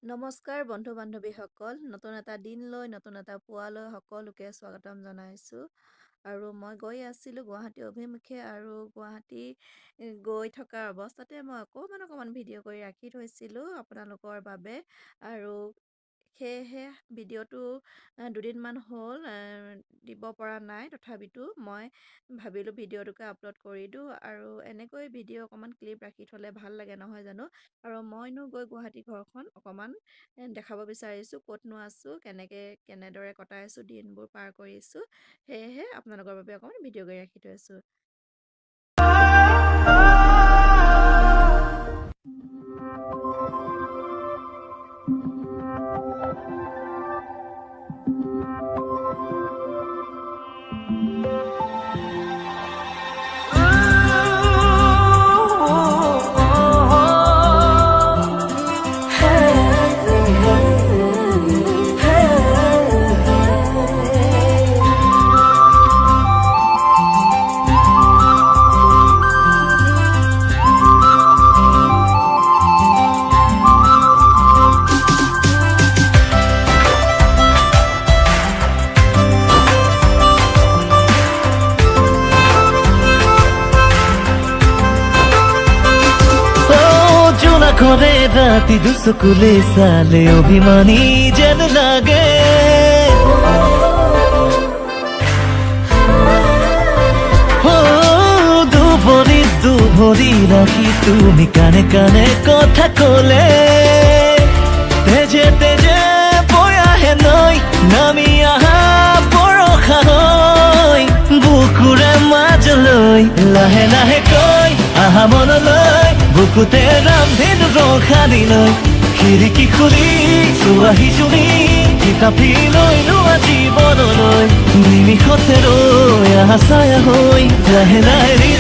নমস্কাৰ বন্ধু বান্ধৱীসকল, নতুন এটা দিন লৈ নতুন এটা পুৱালৈ সকলোকে স্বাগতম জনাইছোঁ। আৰু মই গৈ আছিলোঁ গুৱাহাটী অভিমুখে, আৰু গুৱাহাটী গৈ থকা অৱস্থাতে মই অকণমান ভিডিঅ' কৰি ৰাখি থৈছিলোঁ আপোনালোকৰ বাবে। আৰু সেয়েহে ভিডিঅ'টো দুদিনমান হ'ল দিব পৰা নাই, তথাপিতো মই ভাবিলোঁ ভিডিঅ'টোকে আপলোড কৰি দিওঁ। আৰু এনেকৈ ভিডিঅ' অকণমান ক্লিপ ৰাখি থ'লে ভাল লাগে নহয় জানো। আৰু মইনো গৈ গুৱাহাটী ঘৰখন অকণমান দেখাব বিচাৰিছোঁ, ক'তনো আছোঁ, কেনেদৰে কটাইছোঁ, দিনবোৰ পাৰ কৰিছোঁ। সেয়েহে আপোনালোকৰ বাবে অকণমান ভিডিঅ' কৰি ৰাখি থৈছোঁ। করে রাতি দুসকুলে সালে অভিমানী যেন লাগে দুভরি রাখি তুমি কানে কানে কথা কলে তেজে তেজে বয়াহে নয় নামি আহা বৰষা হয় বুকুৰে মাজলৈ লাহে লাহে কৈ আহা মনলৈ বুকুতে ৰামধেনু ৰখাদিলৈ খিৰিকী খুলি চোৱাহি জুৰি কিতাপি লৈ লোৱা জীৱনলৈ নিমিষতে ৰৈ আহা ছায়া হৈ লাহে লাহে